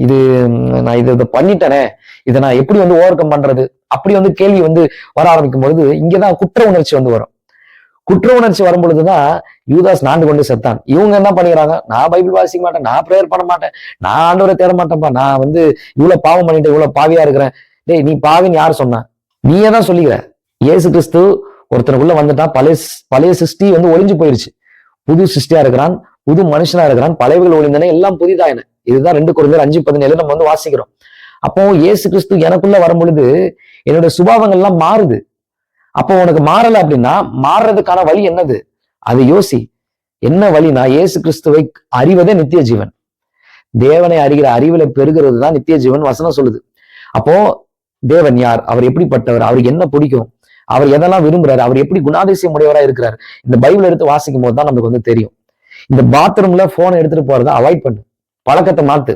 இது நான் இதை பண்ணிட்டேனே, இதை நான் எப்படி வந்து ஓவர் கம் பண்றது, அப்படி வந்து கேள்வி வந்து வர ஆரம்பிக்கும் பொழுது இங்கதான் குற்ற உணர்ச்சி வந்து வரும். குற்ற உணர்ச்சி வரும் பொழுதுதான் யூதாஸ் நாண்டு கொண்டு செத்தான். இவங்க என்ன பண்ணிக்கிறாங்க, நான் பைபிள் வாசிக்க மாட்டேன், நான் பிரேயர் பண்ண மாட்டேன், நான் ஆண்டவரை தேட மாட்டேன்ப்பா, நான் வந்து இவ்வளவு பாவம் பண்ணிட்டு இவ்வளவு பாவியா இருக்கிறேன். டேய், நீ பாவின்னு யாரு சொன்ன? நீயே தான் சொல்லிக்கிற. இயேசு கிறிஸ்து ஒருத்தனுக்குள்ள வந்துட்டா பழைய சிருஷ்டி வந்து ஒளிஞ்சு போயிருச்சு, புது சிருஷ்டியா இருக்கிறான், புது மனுஷனா இருக்கிறான், பழையவர்கள் ஒளிந்தன, எல்லாம் புதிதாயின. இதுதான் 2 கொரிந்தியர் 5:17 நம்ம வந்து வாசிக்கிறோம். அப்போ இயேசு கிறிஸ்து எனக்குள்ள வரும் பொழுது என்னுடைய சுபாவங்கள் எல்லாம் மாறுது. அப்போ உனக்கு மாறல அப்படின்னா மாறுறதுக்கான வழி என்னது? அதை யோசி. என்ன வழினா இயேசு கிறிஸ்துவை அறிவதே நித்திய ஜீவன். தேவனை அறிகிற அறிவில பெறுகிறது தான் நித்திய ஜீவன் வசனம் சொல்லுது. அப்போ தேவன் யார், அவர் எப்படிப்பட்டவர், அவருக்கு என்ன பிடிக்கும், அவர் எதெல்லாம் விரும்புறாரு, அவர் எப்படி குணாதிசயம் உடையவரா இருக்கிறார், இந்த பைபிள் எடுத்து வாசிக்கும் போது தான் நமக்கு வந்து தெரியும். இந்த பாத்ரூம்ல போனை எடுத்துட்டு போறதை அவாய்ட் பண்ணு, பழக்கத்தை மாத்து.